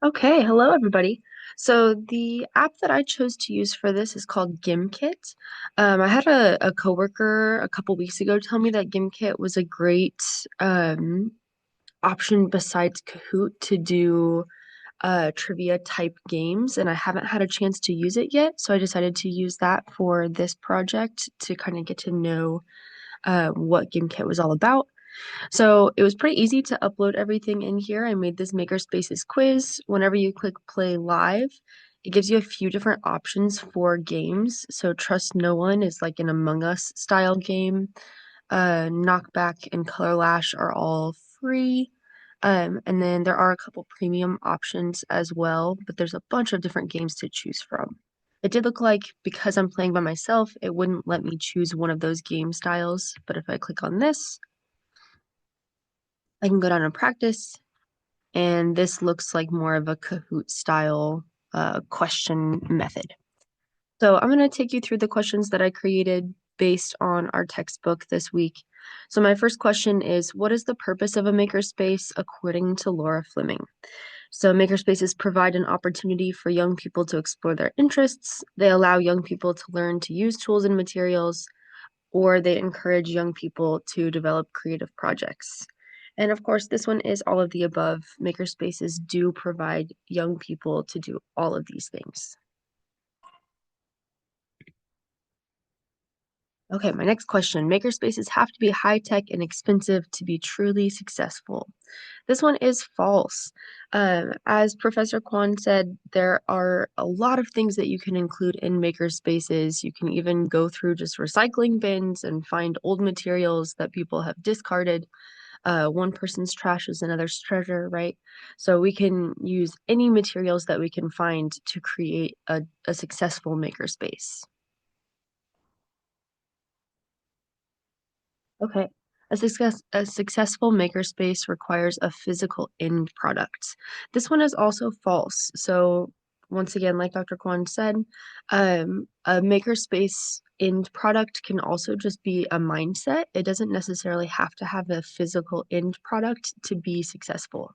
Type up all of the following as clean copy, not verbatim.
Okay, hello everybody. So the app that I chose to use for this is called GimKit. I had a coworker a couple weeks ago tell me that GimKit was a great option besides Kahoot to do trivia type games, and I haven't had a chance to use it yet, so I decided to use that for this project to kind of get to know what GimKit was all about. So it was pretty easy to upload everything in here. I made this Makerspaces quiz. Whenever you click play live, it gives you a few different options for games. So Trust No One is like an Among Us style game. Knockback and Color Lash are all free. And then there are a couple premium options as well, but there's a bunch of different games to choose from. It did look like because I'm playing by myself, it wouldn't let me choose one of those game styles. But if I click on this, I can go down and practice, and this looks like more of a Kahoot style question method. So I'm going to take you through the questions that I created based on our textbook this week. So my first question is, what is the purpose of a makerspace according to Laura Fleming? So makerspaces provide an opportunity for young people to explore their interests. They allow young people to learn to use tools and materials, or they encourage young people to develop creative projects. And of course, this one is all of the above. Makerspaces do provide young people to do all of these things. Okay, my next question. Makerspaces have to be high tech and expensive to be truly successful. This one is false. As Professor Kwan said, there are a lot of things that you can include in makerspaces. You can even go through just recycling bins and find old materials that people have discarded. One person's trash is another's treasure, right? So we can use any materials that we can find to create a successful makerspace. Okay. A successful makerspace requires a physical end product. This one is also false. So once again, like Dr. Kwan said, a makerspace end product can also just be a mindset. It doesn't necessarily have to have a physical end product to be successful.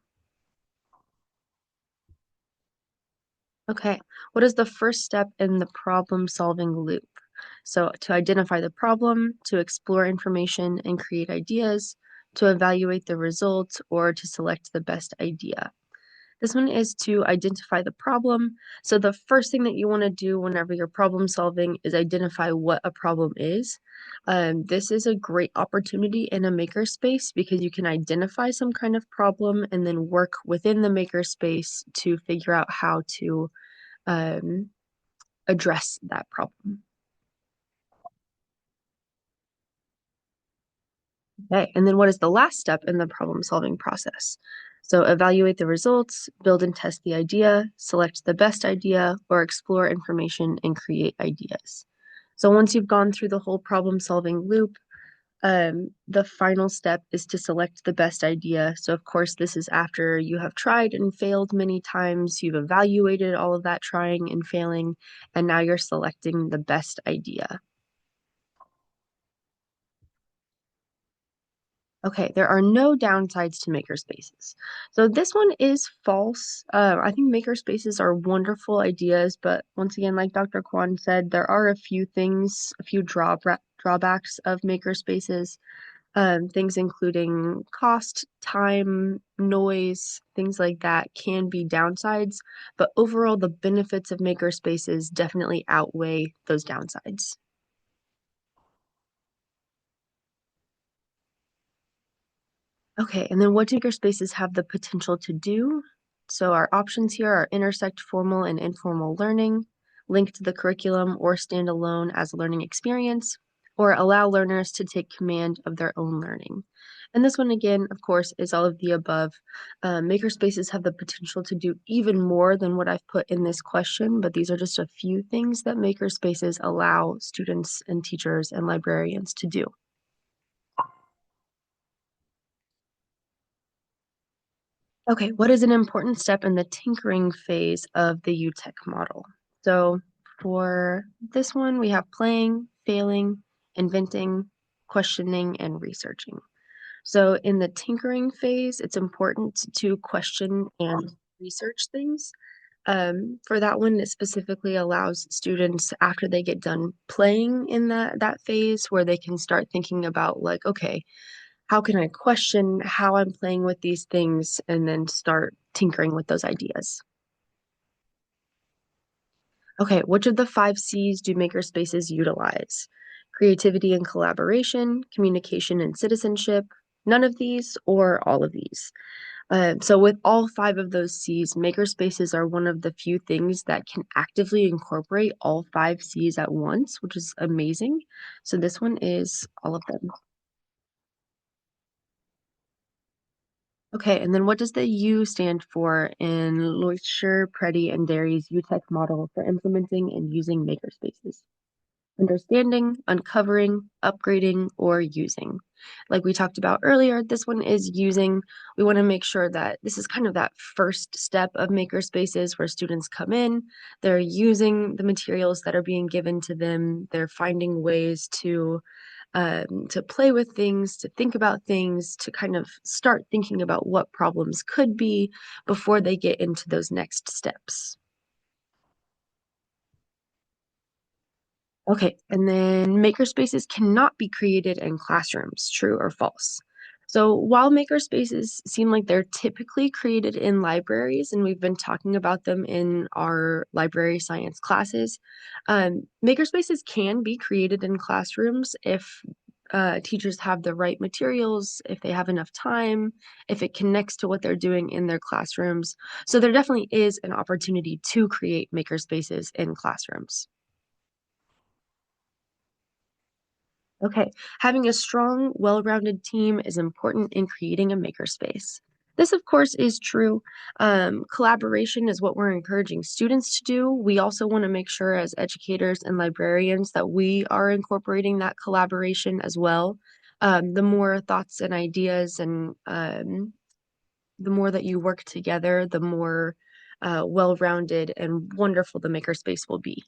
Okay. What is the first step in the problem-solving loop? So to identify the problem, to explore information and create ideas, to evaluate the results, or to select the best idea. This one is to identify the problem. So the first thing that you want to do whenever you're problem solving is identify what a problem is. This is a great opportunity in a makerspace because you can identify some kind of problem and then work within the makerspace to figure out how to um, address that problem. Okay, and then what is the last step in the problem solving process? So evaluate the results, build and test the idea, select the best idea, or explore information and create ideas. So once you've gone through the whole problem solving loop, the final step is to select the best idea. So of course, this is after you have tried and failed many times, you've evaluated all of that trying and failing, and now you're selecting the best idea. Okay, there are no downsides to makerspaces. So this one is false. I think makerspaces are wonderful ideas, but once again, like Dr. Kwan said, there are a few things, a few drawbacks of makerspaces. Things including cost, time, noise, things like that can be downsides, but overall, the benefits of makerspaces definitely outweigh those downsides. Okay, and then what do makerspaces have the potential to do? So our options here are intersect formal and informal learning, link to the curriculum or stand alone as a learning experience, or allow learners to take command of their own learning. And this one again, of course, is all of the above. Makerspaces have the potential to do even more than what I've put in this question, but these are just a few things that makerspaces allow students and teachers and librarians to do. Okay, what is an important step in the tinkering phase of the UTech model? So for this one, we have playing, failing, inventing, questioning, and researching. So in the tinkering phase, it's important to question and research things. For that one, it specifically allows students after they get done playing in that phase where they can start thinking about like, okay, how can I question how I'm playing with these things and then start tinkering with those ideas. Okay, which of the five C's do makerspaces utilize? Creativity and collaboration, communication and citizenship, none of these, or all of these. So with all five of those C's, makerspaces are one of the few things that can actively incorporate all five C's at once, which is amazing. So this one is all of them. Okay, and then what does the U stand for in Loischer, Preddy, and Derry's UTech model for implementing and using makerspaces? Understanding, uncovering, upgrading, or using. Like we talked about earlier, this one is using. We want to make sure that this is kind of that first step of makerspaces where students come in, they're using the materials that are being given to them, they're finding ways to play with things, to think about things, to kind of start thinking about what problems could be before they get into those next steps. Okay, and then makerspaces cannot be created in classrooms, true or false? So while makerspaces seem like they're typically created in libraries, and we've been talking about them in our library science classes, makerspaces can be created in classrooms if teachers have the right materials, if they have enough time, if it connects to what they're doing in their classrooms. So there definitely is an opportunity to create makerspaces in classrooms. Okay, having a strong, well-rounded team is important in creating a makerspace. This, of course, is true. Collaboration is what we're encouraging students to do. We also want to make sure, as educators and librarians, that we are incorporating that collaboration as well. The more thoughts and ideas and the more that you work together, the more well-rounded and wonderful the makerspace will be.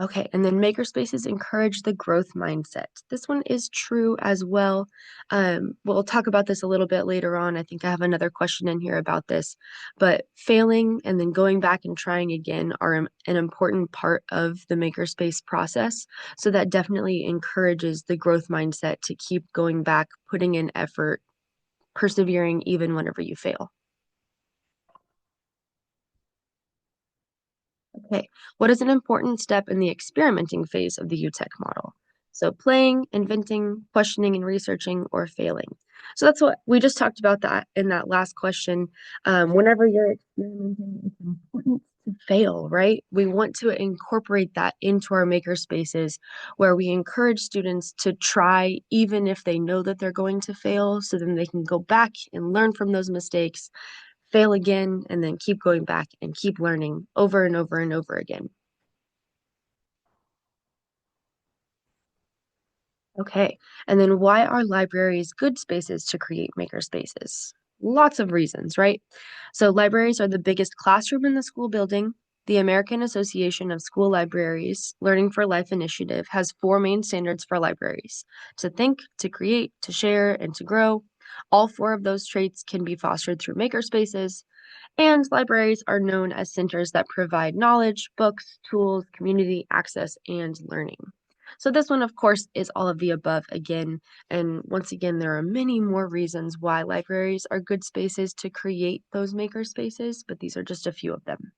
Okay, and then makerspaces encourage the growth mindset. This one is true as well. We'll talk about this a little bit later on. I think I have another question in here about this, but failing and then going back and trying again are an important part of the makerspace process. So that definitely encourages the growth mindset to keep going back, putting in effort, persevering even whenever you fail. Okay, what is an important step in the experimenting phase of the UTech model? So playing, inventing, questioning and researching, or failing. So that's what we just talked about that in that last question. Whenever you're experimenting, it's important to fail, right? We want to incorporate that into our maker spaces where we encourage students to try even if they know that they're going to fail, so then they can go back and learn from those mistakes, fail again, and then keep going back and keep learning over and over and over again. Okay. And then why are libraries good spaces to create maker spaces? Lots of reasons, right? So libraries are the biggest classroom in the school building. The American Association of School Libraries Learning for Life initiative has four main standards for libraries: to think, to create, to share, and to grow. All four of those traits can be fostered through maker spaces. And libraries are known as centers that provide knowledge, books, tools, community access, and learning. So this one, of course, is all of the above again. And once again, there are many more reasons why libraries are good spaces to create those maker spaces, but these are just a few of them.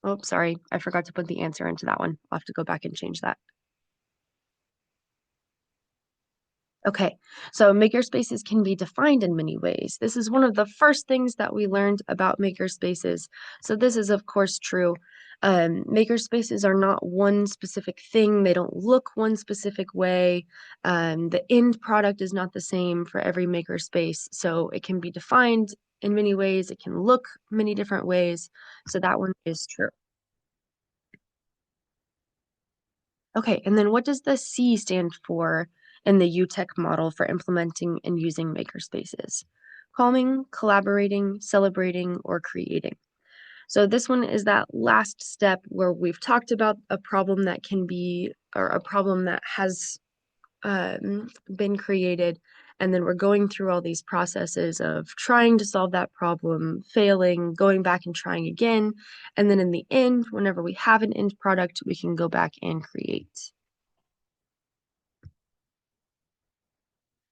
Oh, sorry, I forgot to put the answer into that one. I'll have to go back and change that. Okay, so makerspaces can be defined in many ways. This is one of the first things that we learned about makerspaces. So this is of course true. Makerspaces are not one specific thing. They don't look one specific way. The end product is not the same for every makerspace. So it can be defined in many ways. It can look many different ways. So that one is true. Okay, and then what does the C stand for in the UTech model for implementing and using makerspaces? Calming, collaborating, celebrating, or creating. So this one is that last step where we've talked about a problem that can be, or a problem that has been created. And then we're going through all these processes of trying to solve that problem, failing, going back and trying again. And then in the end, whenever we have an end product, we can go back and create.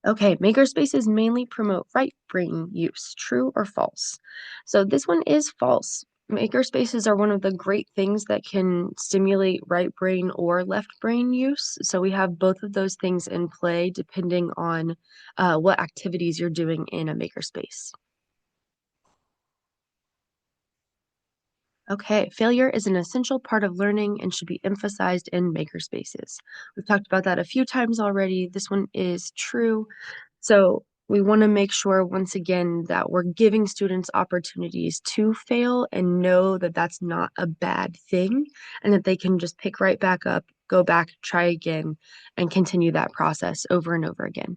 Okay, makerspaces mainly promote right brain use, true or false? So this one is false. Makerspaces are one of the great things that can stimulate right brain or left brain use. So we have both of those things in play depending on what activities you're doing in a makerspace. Okay, failure is an essential part of learning and should be emphasized in makerspaces. We've talked about that a few times already. This one is true. So we want to make sure, once again, that we're giving students opportunities to fail and know that that's not a bad thing and that they can just pick right back up, go back, try again, and continue that process over and over again.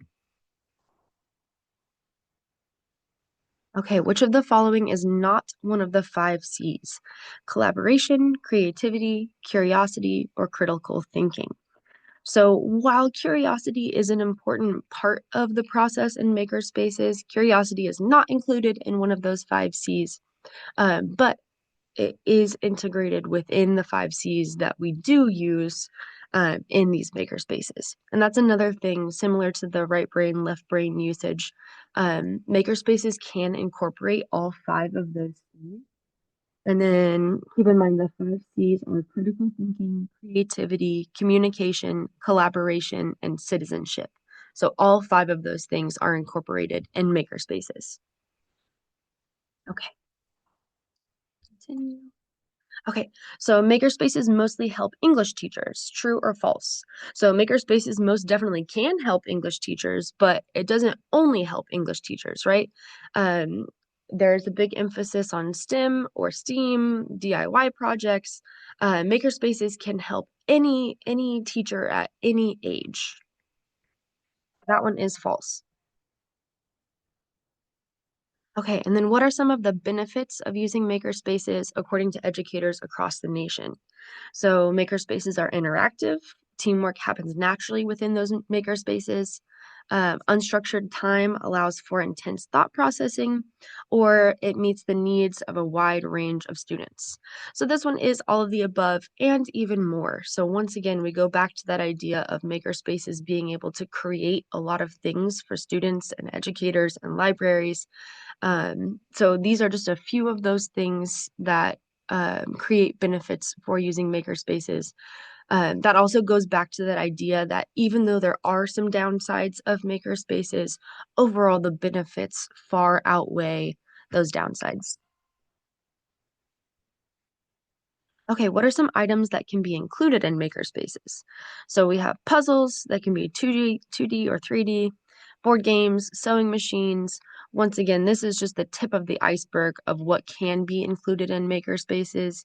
Okay, which of the following is not one of the five C's? Collaboration, creativity, curiosity, or critical thinking? So while curiosity is an important part of the process in makerspaces, curiosity is not included in one of those five C's, but it is integrated within the five C's that we do use in these makerspaces. And that's another thing similar to the right brain, left brain usage. Makerspaces can incorporate all five of those C's. And then keep in mind the five C's are critical thinking, creativity, communication, collaboration, and citizenship. So all five of those things are incorporated in makerspaces. Okay, continue. Okay, so makerspaces mostly help English teachers, true or false? So makerspaces most definitely can help English teachers, but it doesn't only help English teachers, right? Um, there's a big emphasis on STEM or STEAM, DIY projects. Makerspaces can help any teacher at any age. That one is false. Okay, and then what are some of the benefits of using makerspaces according to educators across the nation? So makerspaces are interactive. Teamwork happens naturally within those makerspaces. Unstructured time allows for intense thought processing, or it meets the needs of a wide range of students. So this one is all of the above and even more. So once again, we go back to that idea of makerspaces being able to create a lot of things for students and educators and libraries. So these are just a few of those things that create benefits for using makerspaces. That also goes back to that idea that even though there are some downsides of makerspaces, overall the benefits far outweigh those downsides. Okay, what are some items that can be included in makerspaces? So we have puzzles that can be 2D or 3D, board games, sewing machines. Once again, this is just the tip of the iceberg of what can be included in makerspaces.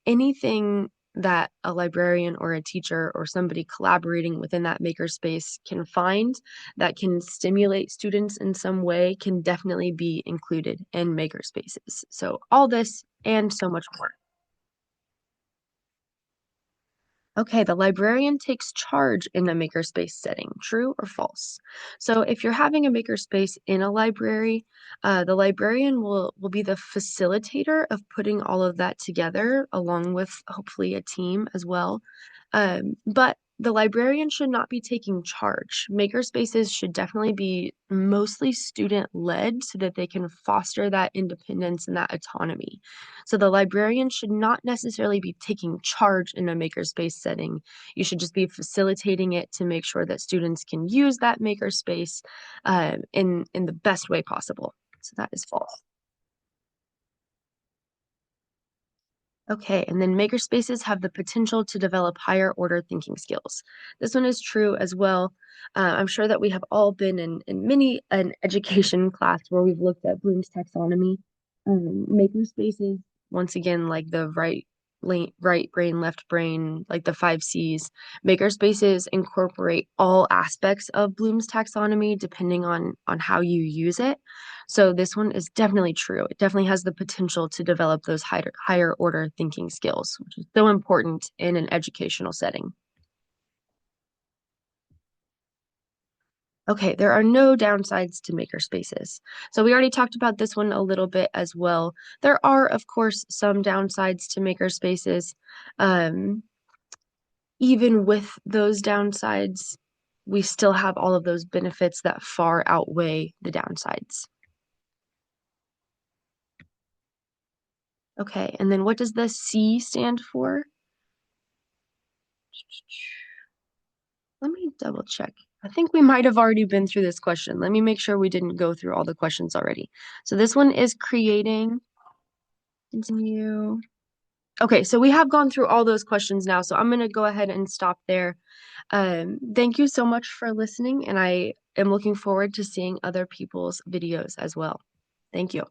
Anything that a librarian or a teacher or somebody collaborating within that makerspace can find that can stimulate students in some way can definitely be included in makerspaces. So all this and so much more. Okay, the librarian takes charge in a makerspace setting, true or false? So if you're having a makerspace in a library, the librarian will be the facilitator of putting all of that together, along with hopefully a team as well. But the librarian should not be taking charge. Makerspaces should definitely be mostly student led so that they can foster that independence and that autonomy. So the librarian should not necessarily be taking charge in a makerspace setting. You should just be facilitating it to make sure that students can use that makerspace in the best way possible. So that is false. Okay, and then makerspaces have the potential to develop higher order thinking skills. This one is true as well. I'm sure that we have all been in many an education class where we've looked at Bloom's taxonomy. Makerspaces, once again, like the right brain, left brain, like the five C's. Makerspaces incorporate all aspects of Bloom's taxonomy depending on how you use it. So this one is definitely true. It definitely has the potential to develop those higher order thinking skills, which is so important in an educational setting. Okay, there are no downsides to makerspaces. So we already talked about this one a little bit as well. There are, of course, some downsides to makerspaces. Um, Even with those downsides, we still have all of those benefits that far outweigh the downsides. Okay, and then what does the C stand for? Let me double check. I think we might have already been through this question. Let me make sure we didn't go through all the questions already. So this one is creating, continue. Okay, so we have gone through all those questions now, so I'm going to go ahead and stop there. Thank you so much for listening, and I am looking forward to seeing other people's videos as well. Thank you.